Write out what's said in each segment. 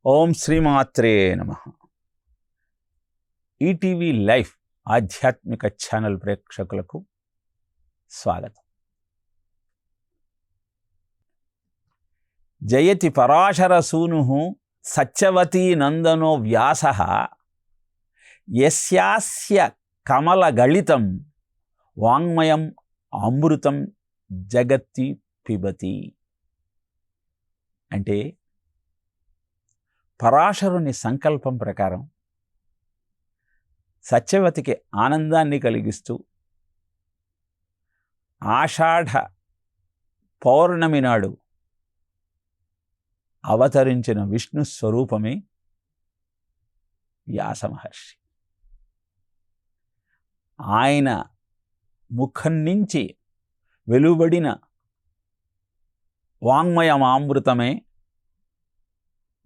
ఓం శ్రీమాత్రే నమః. ETV life ఆధ్యాత్మిక ఛానల్ ప్రేక్షకులకు స్వాగతం. జయతి పరాశరసూనుః సత్యవతీ నందనో వ్యాసః యస్యాస్య కమలగళితం వాంగ్మయం అమృతం జగత్తి పిబతి. అంటే పరాశరుని సంకల్పం ప్రకారం సత్యవతికి ఆనందాన్ని కలిగిస్తూ ఆషాఢ పౌర్ణమి నాడు అవతరించిన విష్ణు స్వరూపమే వ్యాస మహర్షి. ఆయన ముఖం నుంచి వెలువడిన వాంగ్మయమామృతమే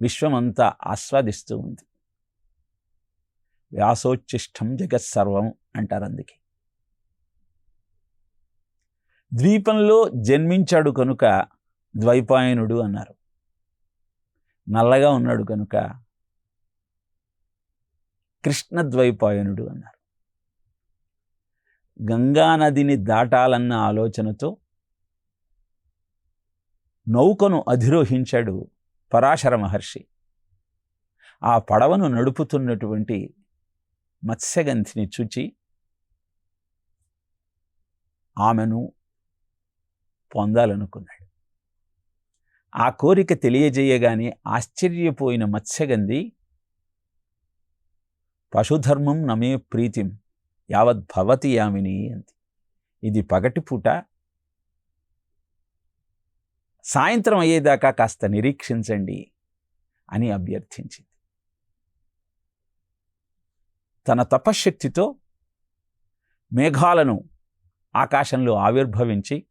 విశ్వమంతా ఆస్వాదిస్తూ ఉంది. వ్యాసోచ్ఛిష్టం జగత్సర్వం అంటారు. అందుకే ద్వీపంలో జన్మించాడు కనుక ద్వైపాయనుడు అన్నారు. నల్లగా ఉన్నాడు కనుక కృష్ణద్వైపాయనుడు అన్నారు. గంగానదిని దాటాలన్న ఆలోచనతో నౌకను అధిరోహించాడు పరాశర మహర్షి. ఆ పడవను నడుపుతున్నటువంటి మత్స్యగంధిని చూచి ఆమెను పొందాలనుకున్నాడు. ఆ కోరిక తెలియజేయగానే ఆశ్చర్యపోయిన మత్స్యగంధి, పశుధర్మం నమే ప్రీతిం యావద్భవతి యామిని అంది. ఇది పగటిపూట, సాయంత్రం అయ్యేదాకా కాస్త నిరీక్షించండి అని అభ్యర్థించింది. తన తపశ్శక్తితో మేఘాలను ఆకాశంలో ఆవిర్భవించి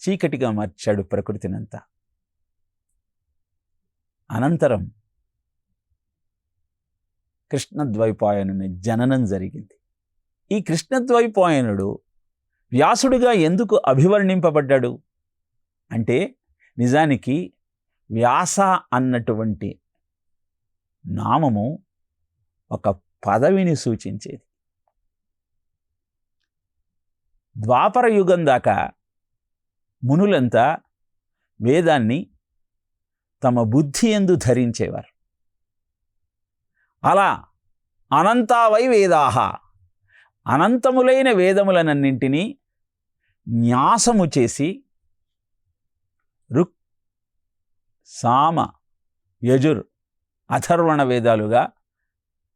చీకటిగా మార్చాడు ప్రకృతినంతా. అనంతరం కృష్ణద్వైపాయనుని జననం జరిగింది. ఈ కృష్ణద్వైపాయనుడు వ్యాసుడిగా ఎందుకు అభివర్ణింపబడ్డాడు అంటే, నిజానికి వ్యాస అన్నటువంటి నామము ఒక పదవిని సూచించేది. ద్వాపర యుగం దాకా మునులంతా వేదాన్ని తమ బుద్ధి యందు ధరించేవారు. అలా అనంతావై వేదాహ, అనంతములైన వేదములనన్నింటినీ న్యాసము చేసి ఋక్, సామ, యజుర్, అథర్వణ వేదాలుగా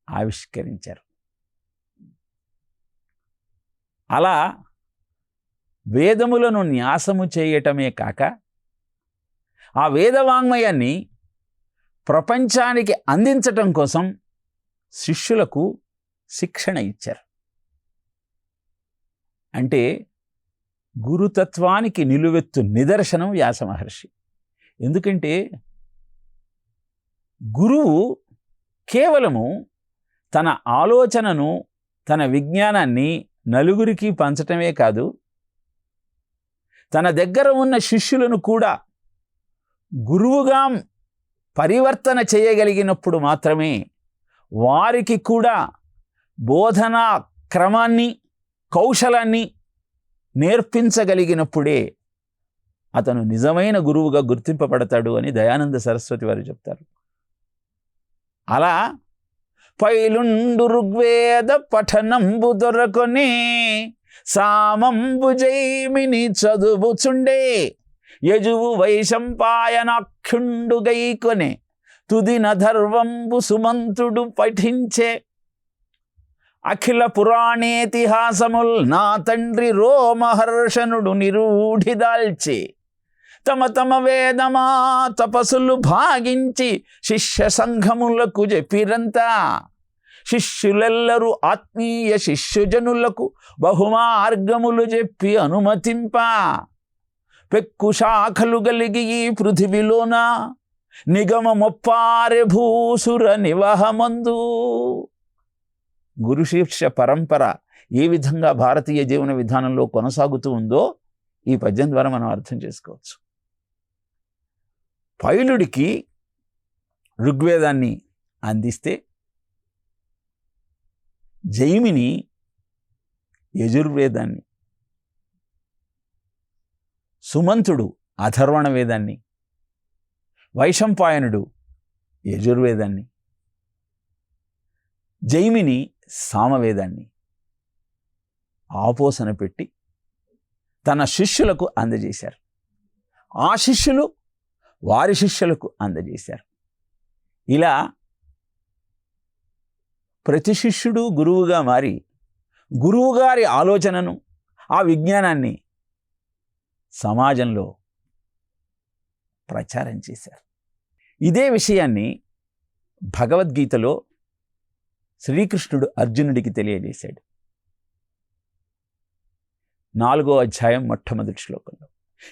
ఆవిష్కరించారు. అలా వేదములను న్యాసము చేయటమే కాక ఆ వేదవాంగ్మయాన్ని ప్రపంచానికి అందించటం కోసం శిష్యులకు శిక్షణ ఇచ్చారు. అంటే గురుతత్వానికి నిలువెత్తు నిదర్శనం వ్యాస మహర్షి. ఎందుకంటే గురువు కేవలము తన ఆలోచనను, తన విజ్ఞానాన్ని నలుగురికి పంచటమే కాదు, తన దగ్గర ఉన్న శిష్యులను కూడా గురువుగా పరివర్తన చేయగలిగినప్పుడు మాత్రమే, వారికి కూడా బోధనా క్రమాన్ని, కౌశలాన్ని నేర్పించగలిగినప్పుడే అతను నిజమైన గురువుగా గుర్తింపబడతాడు అని దయానంద సరస్వతి వారు చెప్తారు. అలా పైలుండు ఋగ్వేద పఠనంబు దొరకొని సామంబు జైమిని చదువుచుండే యజువు వైశంపాయనాఖ్యుండు గైకొనే తుదిన ధర్వంబు సుమంతుడు పఠించే అఖిల పురాణేతిహాసముల్ నా తండ్రి రోమహర్షణుడు నిరూఢిదాల్చి తమ తమ వేదమా తపస్సులు భాగించి శిష్య సంఘములకు చెప్పిరంతా. శిష్యులెల్లరూ ఆత్మీయ శిష్యుజనులకు బహుమార్గములు చెప్పి అనుమతింప, పెక్కు శాఖలు గలిగి ఈ పృథివిలోన నిగమమొప్పారె భూసుర నివహమందు. గురు శిష్య పరంపర ఏ విధంగా భారతీయ జీవన విధానంలో కొనసాగుతూ ఉందో ఈ పద్యం ద్వారా మనం అర్థం చేసుకోవచ్చు. పైలుడికి ఋగ్వేదాన్ని అందిస్తే జైమిని యజుర్వేదాన్ని, సుమంతుడు అథర్వణ వేదాన్ని, వైశంపాయనుడు యజుర్వేదాన్ని, జైమిని సామవేదాన్ని ఆపోసన పెట్టి తన శిష్యులకు అందజేశారు. ఆ శిష్యులు వారి శిష్యులకు అందజేశారు. ఇలా ప్రతి శిష్యుడు గురువుగా మారి గురువుగారి ఆలోచనను, ఆ విజ్ఞానాన్ని సమాజంలో ప్రచారం చేశారు. ఇదే విషయాన్ని భగవద్గీతలో శ్రీకృష్ణుడు అర్జునుడికి తెలియజేశాడు. 4వ అధ్యాయం మొట్టమొదటి శ్లోకంలో,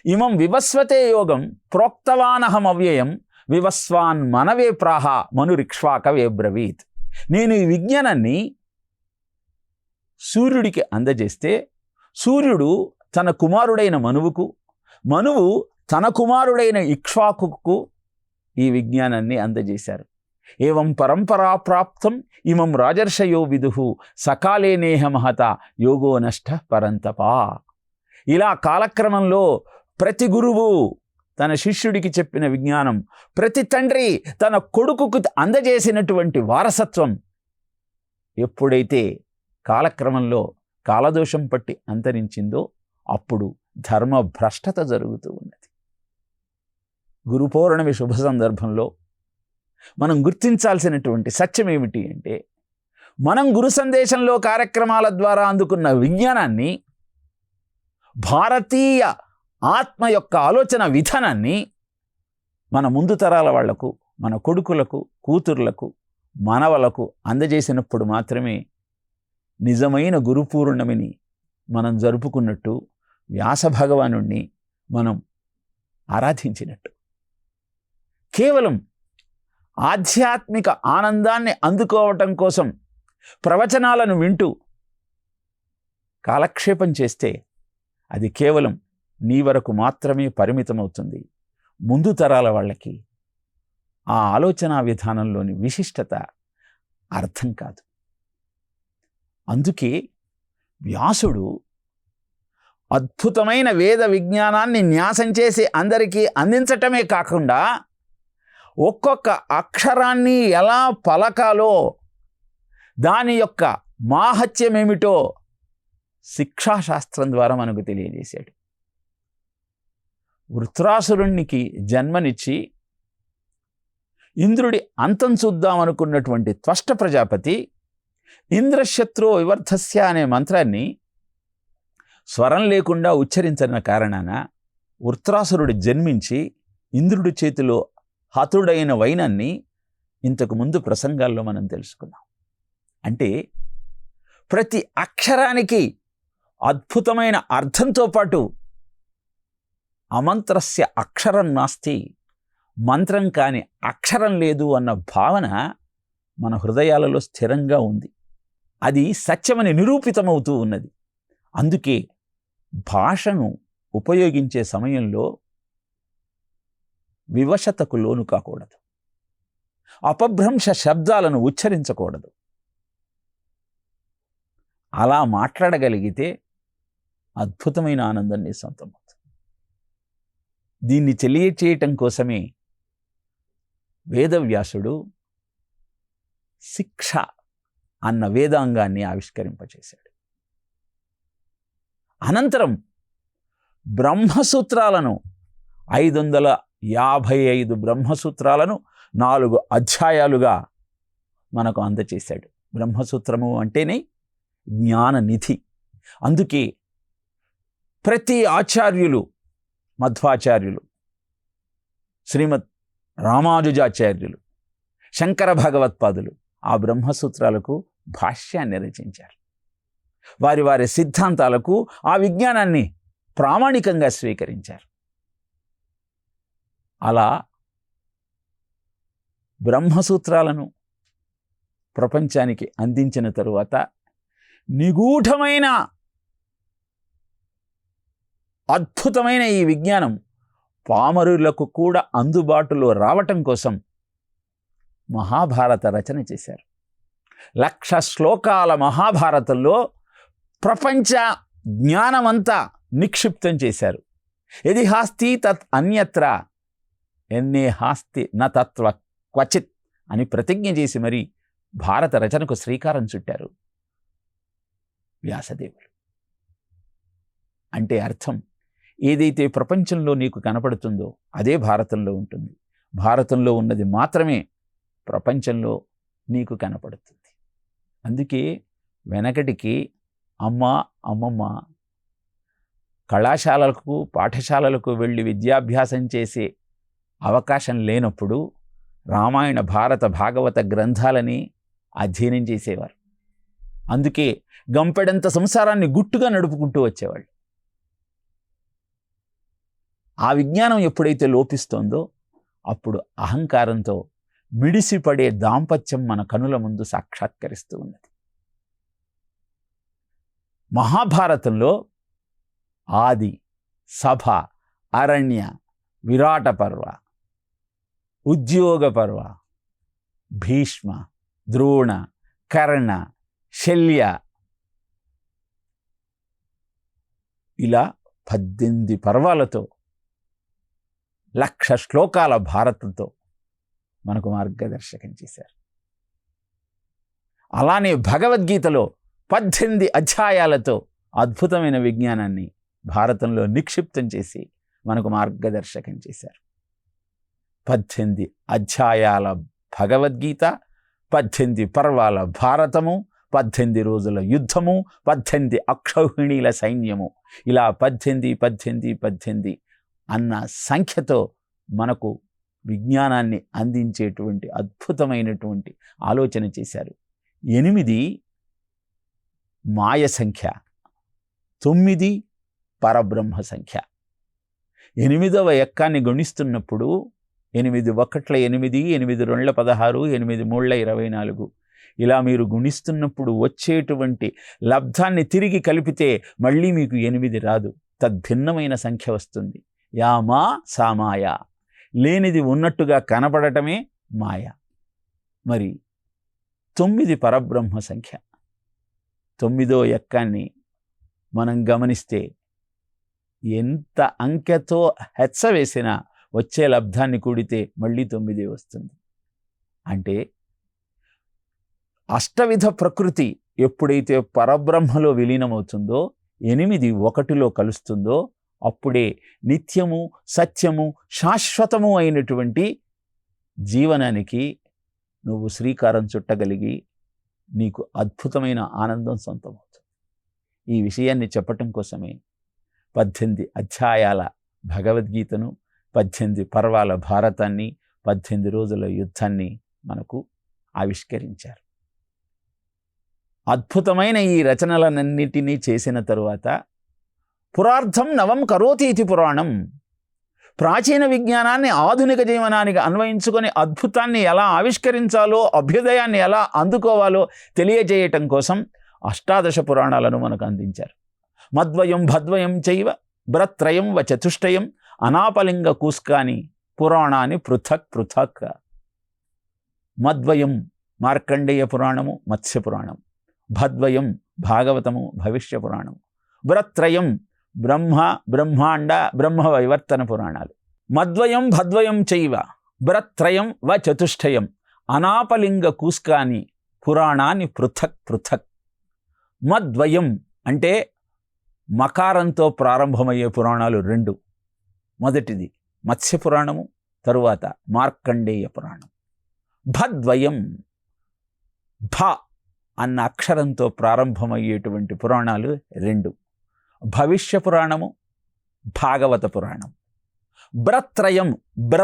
ఇమం వివస్వతే యోగం ప్రోక్తవానహం అవ్యయం వివస్వాన్ మనవే ప్రాహ మనురిక్ష్వాకవే బ్రవీత్. నేను ఈ విజ్ఞానాన్ని సూర్యుడికి అందజేస్తే సూర్యుడు తన కుమారుడైన మనువుకు, మనువు తన కుమారుడైన ఇక్ష్వాకుకు ఈ విజ్ఞానాన్ని అందజేశారు. ఏవం పరంపరా ప్రాప్తం ఇమం రాజర్షయో విదుహు సకాలే నేహ మహత యోగో నష్ట పరంతపా. ఇలా కాలక్రమంలో ప్రతి గురువు తన శిష్యుడికి చెప్పిన విజ్ఞానం, ప్రతి తండ్రి తన కొడుకుకు అందజేసినటువంటి వారసత్వం ఎప్పుడైతే కాలక్రమంలో కాలదోషం పట్టి అంతరించిందో అప్పుడు ధర్మ భ్రష్టత జరుగుతూ ఉన్నది. గురు పౌర్ణమి శుభ సందర్భంలో మనం గుర్తించాల్సినటువంటి సత్యం ఏమిటి అంటే, మనం గురు సందేశంలో కార్యక్రమాల ద్వారా అందుకున్న విజ్ఞానాన్ని, భారతీయ ఆత్మ యొక్క ఆలోచన విధానాన్ని మన ముందు తరాల వాళ్లకు, మన కొడుకులకు, కూతుర్లకు, మనవలకు అందజేసినప్పుడు మాత్రమే నిజమైన గురు పూర్ణమిని మనం జరుపుకున్నట్టు, వ్యాస భగవానుణ్ణి మనం ఆరాధించినట్టు. కేవలం ఆధ్యాత్మిక ఆనందాన్ని అందుకోవటం కోసం ప్రవచనాలను వింటూ కాలక్షేపం చేస్తే అది కేవలం నీ వరకు మాత్రమే పరిమితమవుతుంది. ముందు తరాల వాళ్ళకి ఆ ఆలోచన విధానంలోని విశిష్టత అర్థం కాదు. అందుకే వ్యాసుడు అద్భుతమైన వేద విజ్ఞానాన్ని న్యాసం చేసి అందరికీ అందించటమే కాకుండా ఒక్కొక్క అక్షరాన్ని ఎలా పలకాలో, దాని యొక్క మాహత్యమేమిటో శిక్షాశాస్త్రం ద్వారా మనకు తెలియజేశాడు. వృత్రాసురునికి జన్మనిచ్చి ఇంద్రుడి అంతం చూద్దామనుకున్నటువంటి త్వష్ట ప్రజాపతి ఇంద్రశత్రో వివర్ధస్య అనే మంత్రాన్ని స్వరం లేకుండా ఉచ్చరించిన కారణాన వృత్రాసురుడు జన్మించి ఇంద్రుడి చేతిలో హతుడైన వైనాన్ని ఇంతకు ముందు ప్రసంగాల్లో మనం తెలుసుకున్నాం. అంటే ప్రతి అక్షరానికి అద్భుతమైన అర్థంతో పాటు అమంత్రస్య అక్షరం నాస్తి, మంత్రం కాని అక్షరం లేదు అన్న భావన మన హృదయాలలో స్థిరంగా ఉంది. అది సత్యమని నిరూపితమవుతూ ఉన్నది. అందుకే భాషను ఉపయోగించే సమయంలో వివశతకు లోను కాకూడదు, అపభ్రంశ శబ్దాలను ఉచ్చరించకూడదు. అలా మాట్లాడగలిగితే అద్భుతమైన ఆనందం నీ సొంతమవుతుంది. దీన్ని తెలియచేయటం కోసమే వేదవ్యాసుడు శిక్ష అన్న వేదాంగాన్ని ఆవిష్కరింపచేశాడు. అనంతరం బ్రహ్మసూత్రాలను 555 బ్రహ్మసూత్రాలను 4 అధ్యాయాలుగా మనకు అందచేశాడు. బ్రహ్మసూత్రము అంటేనే జ్ఞాననిధి. అందుకే ప్రతి ఆచార్యులు, మధ్వాచార్యులు, శ్రీమద్ రామానుజాచార్యులు, శంకర భగవత్పాదులు ఆ బ్రహ్మసూత్రాలకు భాష్యాన్ని రచించారు. వారి వారి సిద్ధాంతాలకు ఆ విజ్ఞానాన్ని ప్రామాణికంగా స్వీకరించారు. అలా బ్రహ్మసూత్రాలను ప్రపంచానికి అందించిన తరువాత నిగూఢమైన అద్భుతమైన ఈ విజ్ఞానం పామరులకు కూడా అందుబాటులో రావటం కోసం మహాభారత రచన చేశారు. 1,00,000 శ్లోకాల మహాభారతంలో ప్రపంచ జ్ఞానమంతా నిక్షిప్తం చేశారు. యది హాస్తి తత్ అన్యత్ర ఎన్నే హాస్తి న తత్వ క్వచిత్ అని ప్రతిజ్ఞ చేసి మరి భారత రచనకు శ్రీకారం చుట్టారు వ్యాసదేవులు. అంటే అర్థం, ఏదైతే ప్రపంచంలో నీకు కనపడుతుందో అదే భారతంలో ఉంటుంది. భారతంలో ఉన్నది మాత్రమే ప్రపంచంలో నీకు కనపడుతుంది. అందుకే వెనకటికి అమ్మమ్మ కళాశాలలకు పాఠశాలలకు వెళ్ళి విద్యాభ్యాసం చేసే అవకాశం లేనప్పుడు రామాయణ భారత భాగవత గ్రంథాలని అధ్యయనం చేసేవారు. అందుకే గంపెడంత సంసారాన్ని గుట్టుగా నడుపుకుంటూ వచ్చేవాళ్ళు. ఆ విజ్ఞానం ఎప్పుడైతే లోపిస్తోందో అప్పుడు అహంకారంతో మిడిసిపడే దాంపత్యం మన కనుల ముందు సాక్షాత్కరిస్తూ ఉన్నది. మహాభారతంలో ఆది, సభ, అరణ్య, విరాట పర్వ, ఉద్యోగ పర్వ, భీష్మ, ద్రోణ, కర్ణ, శల్య ఇలా 18 పర్వాలతో 1,00,000 శ్లోకాల భారతంతో మనకు మార్గదర్శకం చేశారు. అలానే భగవద్గీతలో 18 అధ్యాయాలతో అద్భుతమైన విజ్ఞానాన్ని భారతంలో నిక్షిప్తం చేసి మనకు మార్గదర్శకం చేశారు. 18 అధ్యాయాల భగవద్గీత, 18 పర్వాల భారతము, 18 రోజుల యుద్ధము, 18 అక్షౌహిణీల సైన్యము, ఇలా 18 అన్న సంఖ్యతో మనకు విజ్ఞానాన్ని అందించేటువంటి అద్భుతమైనటువంటి ఆలోచన చేశారు. 8 మాయ సంఖ్య, 9 పరబ్రహ్మ సంఖ్య. 8వ ఎక్కాన్ని గణిస్తున్నప్పుడు 8 1 8, 8 2 16, 8 3 24 ఇలా మీరు గుణిస్తున్నప్పుడు వచ్చేటువంటి లబ్ధాన్ని తిరిగి కలిపితే మళ్ళీ మీకు 8 రాదు, తద్భిన్నమైన సంఖ్య వస్తుంది. యామా సామాయ, లేనిది ఉన్నట్టుగా కనపడటమే మాయ. మరి 9 పరబ్రహ్మ సంఖ్య. 9వ ఎక్కాన్ని మనం గమనిస్తే ఎంత అంకెతో హెచ్చవేసినా వచ్చే లబ్ధాన్ని కూడితే మళ్ళీ 9 వస్తుంది. అంటే అష్టవిధ ప్రకృతి ఎప్పుడైతే పరబ్రహ్మలో విలీనమవుతుందో, 8 1లో కలుస్తుందో అప్పుడే నిత్యము, సత్యము, శాశ్వతము అయినటువంటి జీవనానికి నువ్వు శ్రీకారం చుట్టగలిగి నీకు అద్భుతమైన ఆనందం సొంతమవుతుంది. ఈ విషయాన్ని చెప్పటం కోసమే 18 అధ్యాయాల భగవద్గీతను, 18 పర్వాల భారతాన్ని, 18 రోజుల యుద్ధాన్ని మనకు ఆవిష్కరించారు. అద్భుతమైన ఈ రచనలన్నిటినీ చేసిన తరువాత పురార్థం నవం కరోతి ఇది పురాణం, ప్రాచీన విజ్ఞానాన్ని ఆధునిక జీవనానికి అన్వయించుకొని అద్భుతాన్ని ఎలా ఆవిష్కరించాలో, అభ్యుదయాన్ని ఎలా అందుకోవాలో తెలియజేయటం కోసం 18 పురాణాలను మనకు అందించారు. మద్వయం భద్వయం చైవ బ్రత్రయం వ చతుష్టయం అనాపలింగ కూస్కాని పురాణాన్ని పృథక్ పృథక్. మద్వయం మార్కండేయ పురాణము, మత్స్య పురాణం. భద్వయం భాగవతము, భవిష్య పురాణం. బ్రత్రయం బ్రహ్మాండ బ్రహ్మ వైవర్తన పురాణాలు. మద్వయం భద్వయం చైవ బ్రత్రయం వ చతుష్టయం అనాపలింగ కూస్కాని పురాణాన్ని పృథక్ పృథక్. మద్వయం అంటే మకారంతో ప్రారంభమయ్యే పురాణాలు 2. మొదటిది మత్స్య పురాణము, తరువాత మార్కండేయ పురాణం. భద్వయం, భ అన్న అక్షరంతో ప్రారంభమయ్యేటువంటి పురాణాలు 2. భవిష్య పురాణము, భాగవత పురాణం. బ్రత్రయం, బ్ర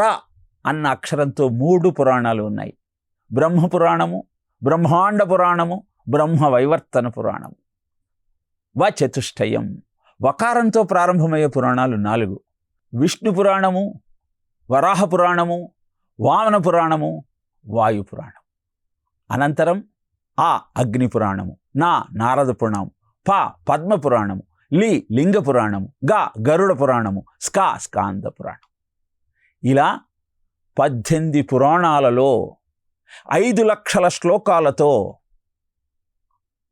అన్న అక్షరంతో 3 పురాణాలు ఉన్నాయి. బ్రహ్మ పురాణము, బ్రహ్మాండ పురాణము, బ్రహ్మ వైవర్తన పురాణం. వ చతుష్టయం, వకారంతో ప్రారంభమయ్యే పురాణాలు 4. విష్ణు పురాణము, వరాహ పురాణము, వామన పురాణము, వాయు పురాణం. అనంతరం ఆ అగ్ని పురాణము, నా నారద పురాణం, ప పద్మ పురాణము, లి లింగ పురాణము, గ గరుడ పురాణము, స్కా స్కాంద పురాణం. ఇలా 18 పురాణాలలో 5 లక్షల శ్లోకాలతో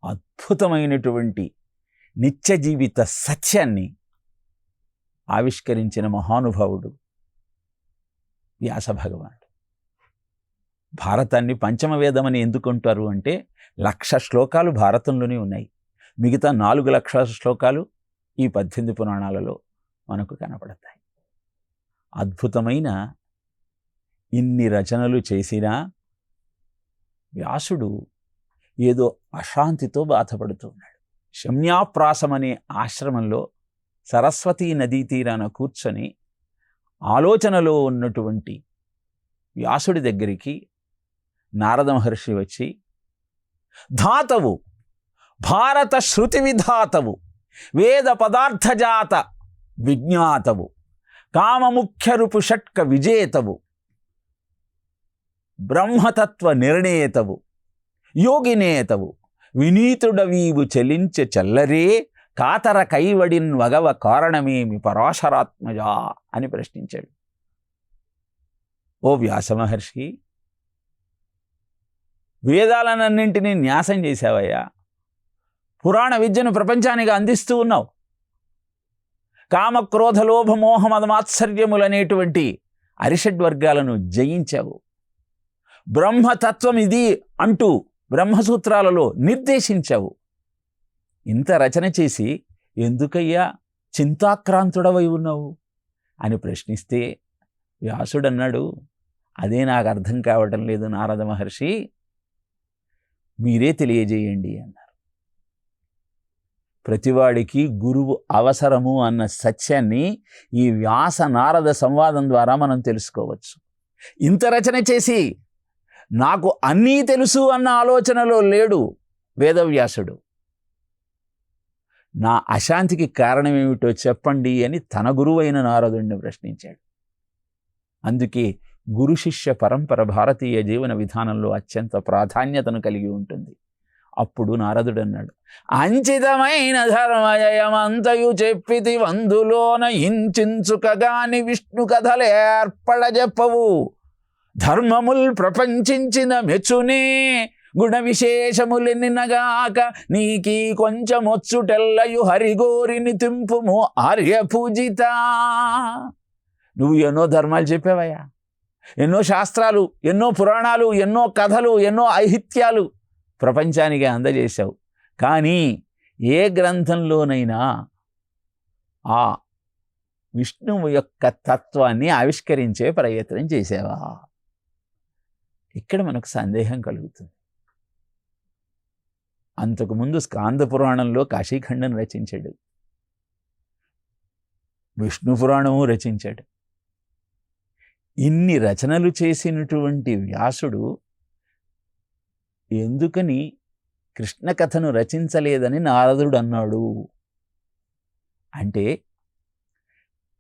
అద్భుతమైనటువంటి నిత్య జీవిత సత్యాన్ని ఆవిష్కరించిన మహానుభావుడు వ్యాస భగవానుడు. భారతాన్ని పంచమ వేదమని ఎందుకుంటారు అంటే 1,00,000 శ్లోకాలు భారతంలోనే ఉన్నాయి. మిగతా 4 లక్షల శ్లోకాలు ఈ 18 పురాణాలలో మనకు కనపడతాయి. అద్భుతమైన ఇన్ని రచనలు చేసినా వ్యాసుడు ఏదో అశాంతితో బాధపడుతున్నాడు. శమ్యాప్రాసం అనే ఆశ్రమంలో సరస్వతీ నదీ తీరాన కూర్చొని ఆలోచనలో ఉన్నటువంటి వ్యాసుడి దగ్గరికి నారద మహర్షి వచ్చి, ధాతవు, భారత శృతి విధాతవు, వేద పదార్థజాత విజ్ఞాతవు, కామముఖ్యరుపు షట్క విజేతవు, బ్రహ్మతత్వ నిర్ణేతవు, యోగినేతవు, వినీతుడవీవు చెలించె చల్లరే, కాతర కైవడిన్ వగవ కారణమేమి పరాశరాత్మజా అని ప్రశ్నించాడు. ఓ వ్యాస మహర్షి, వేదాలనన్నింటినీ న్యాసం చేశావయ్యా. పురాణ విద్యను ప్రపంచానికి అందిస్తూ ఉన్నావు. కామక్రోధ లోభ మోహ మదమాత్సర్యములనేటువంటి అరిషడ్వర్గాలను జయించావు. బ్రహ్మతత్వం ఇది అంటూ బ్రహ్మసూత్రాలలో నిర్దేశించావు. ఇంత రచన చేసి ఎందుకయ్యా చింతాక్రాంతుడవై ఉన్నావు అని ప్రశ్నిస్తే వ్యాసుడన్నాడు, అదే నాకు అర్థం కావటం లేదు నారద మహర్షి, మీరే తెలియజేయండి అన్నారు. ప్రతివాడికి గురువు అవసరము అన్న సత్యాన్ని ఈ వ్యాస నారద సంవాదం ద్వారా మనం తెలుసుకోవచ్చు. ఇంత రచన చేసి నాకు అన్నీ తెలుసు అన్న ఆలోచనలో లేడు వేదవ్యాసుడు. నా అశాంతికి కారణమేమిటో చెప్పండి అని తన గురువైన నారదుడిని ప్రశ్నించాడు. అందుకే గురు శిష్య పరంపర భారతీయ జీవన విధానంలో అత్యంత ప్రాధాన్యతను కలిగి ఉంటుంది. అప్పుడు నారదుడు అన్నాడు, అంచితమైన ధర్మజయమంతయు చెప్పితి వందులోన ఇంచుకగాని విష్ణు కథలేర్పడ చెప్పవు, ధర్మముల్ ప్రపంచించిన మెచ్చునే గుణ విశేషములెన్నినగాక నీకీ కొంచెమొచ్చుటెల్లయు హరిగోరిని తింపుము ఆర్యపూజిత. నువ్వు ఎన్నో ధర్మాలు చెప్పావయ్యా, ఎన్నో శాస్త్రాలు, ఎన్నో పురాణాలు, ఎన్నో కథలు, ఎన్నో ఐహిత్యాలు ప్రపంచానికి అందజేశావు. కానీ ఏ గ్రంథంలోనైనా ఆ విష్ణువు యొక్క తత్వాన్ని ఆవిష్కరించే ప్రయత్నం చేసావా? ఇక్కడ మనకు సందేహం కలుగుతుంది. అంతకుముందు స్కాంద పురాణంలో కాశీఖండం రచించాడు, విష్ణు పురాణము రచించాడు. ఇన్ని రచనలు చేసినటువంటి వ్యాసుడు ఎందుకని కృష్ణ కథను రచించలేదని నారదుడు అన్నాడు అంటే,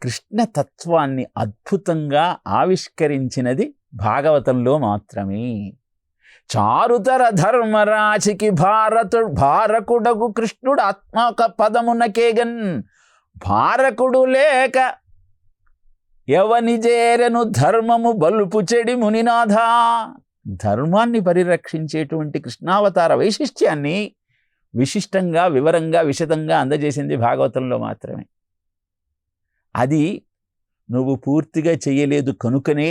కృష్ణతత్వాన్ని అద్భుతంగా ఆవిష్కరించినది భాగవతంలో మాత్రమే. చారుతర ధర్మరాశికి భారకుడగు కృష్ణుడు ఆత్మక పదమునకేగన్, భారకుడు లేక ఎవని చేరెను ధర్మము బలుపు చెడి మునినాథ. ధర్మాన్ని పరిరక్షించేటువంటి కృష్ణావతార వైశిష్ట్యాన్ని విశిష్టంగా, వివరంగా, విశదంగా అందజేసింది భాగవతంలో మాత్రమే. అది నువ్వు పూర్తిగా చెయ్యలేదు కనుకనే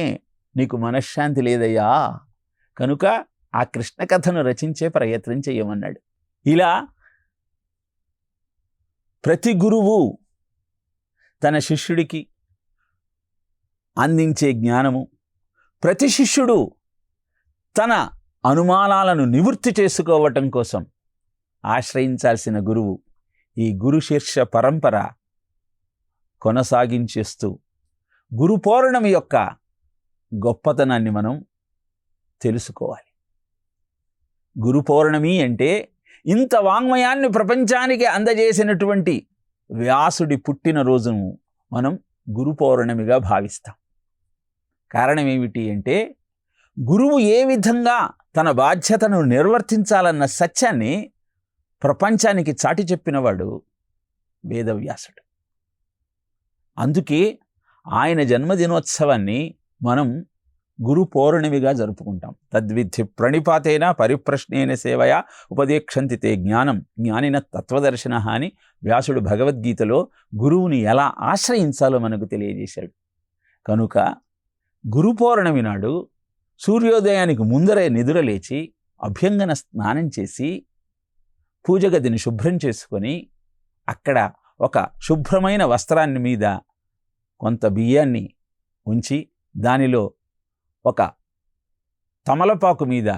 నీకు మనశ్శాంతి లేదయ్యా, కనుక ఆ కృష్ణ కథను రచించే ప్రయత్నం చెయ్యమన్నాడు. ఇలా ప్రతి గురువు తన శిష్యుడికి అందించే జ్ఞానము, ప్రతి శిష్యుడు తన అనుమానాలను నివృత్తి చేసుకోవటం కోసం ఆశ్రయించాల్సిన గురువు ఈ గురు శీర్ష పరంపర కొనసాగించేస్తూ గురు పౌర్ణమి యొక్క గొప్పతనాన్ని మనం తెలుసుకోవాలి. గురు పౌర్ణమి అంటే ఇంత వాంగ్మయాన్ని ప్రపంచానికి అందజేసినటువంటి వ్యాసుడి పుట్టినరోజును మనం గురు పౌర్ణమిగా భావిస్తాం. కారణం ఏమిటి అంటే, గురువు ఏ విధంగా తన బాధ్యతను నిర్వర్తించాలన్న సత్యాన్ని ప్రపంచానికి చాటి చెప్పినవాడు వేదవ్యాసుడు. అందుకే ఆయన జన్మదినోత్సవాన్ని మనం గురు పౌర్ణమిగా జరుపుకుంటాం. తద్విద్ధి ప్రణిపాతేన పరిప్రశ్నేన సేవయా ఉపదేక్షంతి తే జ్ఞానం జ్ఞానిన తత్వదర్శన అని వ్యాసుడు భగవద్గీతలో గురువుని ఎలా ఆశ్రయించాలో మనకు తెలియజేశాడు. కనుక గురు పౌర్ణమి నాడు సూర్యోదయానికి ముందరే నిద్రలేచి అభ్యంగన స్నానం చేసి పూజ గదిని శుభ్రం చేసుకొని అక్కడ ఒక శుభ్రమైన వస్త్రాన్ని మీద కొంత బియ్యాన్ని ఉంచి దానిలో ఒక తమలపాకు మీద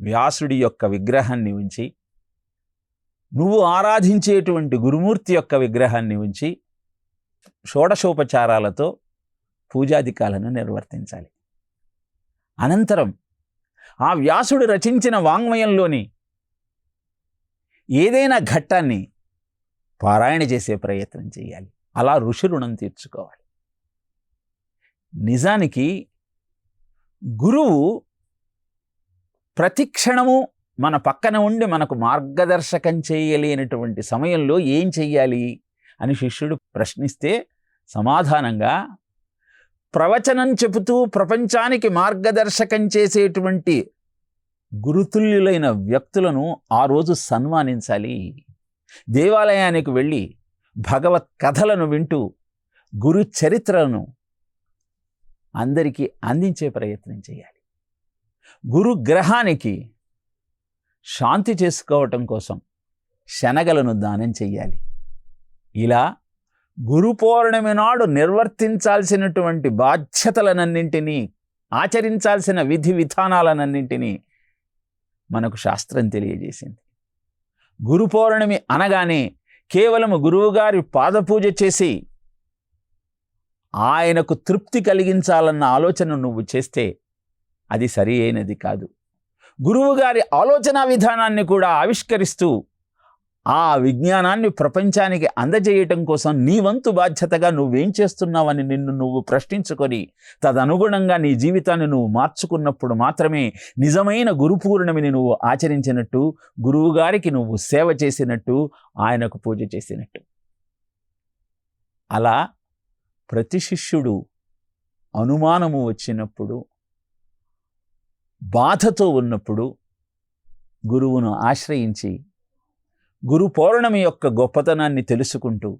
వ్యాసుడి యొక్క విగ్రహాన్ని ఉంచి నువ్వు ఆరాధించేటువంటి గురుమూర్తి యొక్క విగ్రహాన్ని ఉంచి షోడశోపచారాలతో పూజాధికాలను నిర్వర్తించాలి. అనంతరం ఆ వ్యాసుడు రచించిన వాంగ్మయంలోని ఏదైనా ఘట్టాన్ని పారాయణ చేసే ప్రయత్నం చేయాలి. అలా ఋషి రుణం తీర్చుకోవాలి. నిజానికి గురువు ప్రతి క్షణము మన పక్కన ఉండి మనకు మార్గదర్శకం చేయలేనటువంటి సమయంలో ఏం చెయ్యాలి అని శిష్యుడు ప్రశ్నిస్తే సమాధానంగా ప్రవచనం చెబుతూ ప్రపంచానికి మార్గదర్శకం చేసేటువంటి గురుతుల్యులైన వ్యక్తులను ఆ రోజు సన్మానించాలి. దేవాలయానికి వెళ్ళి భగవత్ కథలను వింటూ గురు చరిత్రను అందరికీ అందించే ప్రయత్నం చేయాలి. గురుగ్రహానికి శాంతి చేసుకోవటం కోసం శనగలను దానం చెయ్యాలి. ఇలా గురు పౌర్ణమి నాడు నిర్వర్తించాల్సినటువంటి బాధ్యతలనన్నింటినీ, ఆచరించాల్సిన విధి విధానాలనన్నింటినీ మనకు శాస్త్రం తెలియజేసింది. గురు పౌర్ణమి అనగానే కేవలం గురువుగారి పాదపూజ చేసి ఆయనకు తృప్తి కలిగించాలన్న ఆలోచన నువ్వు చేస్తే అది సరి అయినది కాదు. గురువుగారి ఆలోచన విధానాన్ని కూడా ఆవిష్కరిస్తూ ఆ విజ్ఞానాన్ని ప్రపంచానికి అందజేయటం కోసం నీ వంతు బాధ్యతగా నువ్వేం చేస్తున్నావని నిన్ను నువ్వు ప్రశ్నించుకొని తదనుగుణంగా నీ జీవితాన్ని నువ్వు మార్చుకున్నప్పుడు మాత్రమే నిజమైన గురు పూర్ణమిని నువ్వు ఆచరించినట్టు, గురువుగారికి నువ్వు సేవ చేసినట్టు, ఆయనకు పూజ చేసినట్టు. అలా ప్రతి శిష్యుడు అనుమానము వచ్చినప్పుడు, బాధతో ఉన్నప్పుడు గురువును ఆశ్రయించి గురు పౌర్ణమి యొక్క గొప్పతనాన్ని తెలుసుకుంటూ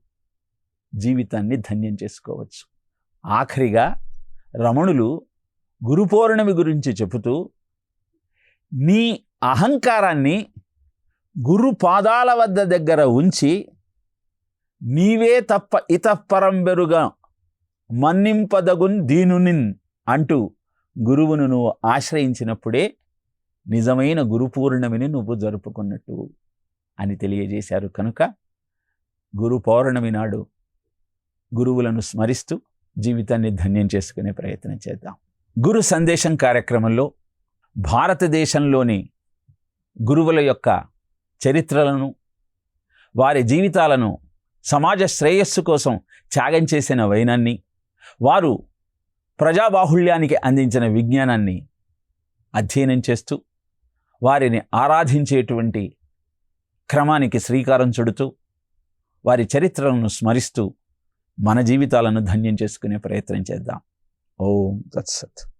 జీవితాన్ని ధన్యం చేసుకోవచ్చు. ఆఖరిగా రమణులు గురు పౌర్ణమి గురించి చెబుతూ, నీ అహంకారాన్ని గురు పాదాల దగ్గర ఉంచి నీవే తప్ప ఇతఃపరంబెరుగా మన్నింపదగున్ దీనునిన్ అంటూ గురువును నువ్వు ఆశ్రయించినప్పుడే నిజమైన గురు పూర్ణమిని నువ్వు జరుపుకున్నట్టు అని తెలియజేశారు. కనుక గురు పౌర్ణమి నాడు గురువులను స్మరిస్తూ జీవితాన్ని ధన్యం చేసుకునే ప్రయత్నం చేద్దాం. గురు సందేశం కార్యక్రమంలో భారతదేశంలోని గురువుల యొక్క చరిత్రలను, వారి జీవితాలను సమాజ శ్రేయస్సు కోసం త్యాగం చేసిన వైనాన్ని, వారు ప్రజాబాహుళ్యానికి అందించిన విజ్ఞానాన్ని అధ్యయనం చేస్తూ వారిని ఆరాధించేటువంటి క్రమానికి శ్రీకారం చుడుతూ వారి చరిత్రలను స్మరిస్తూ మన జీవితాలను ధన్యం చేసుకునే ప్రయత్నం చేద్దాం. ఓం తత్సత్.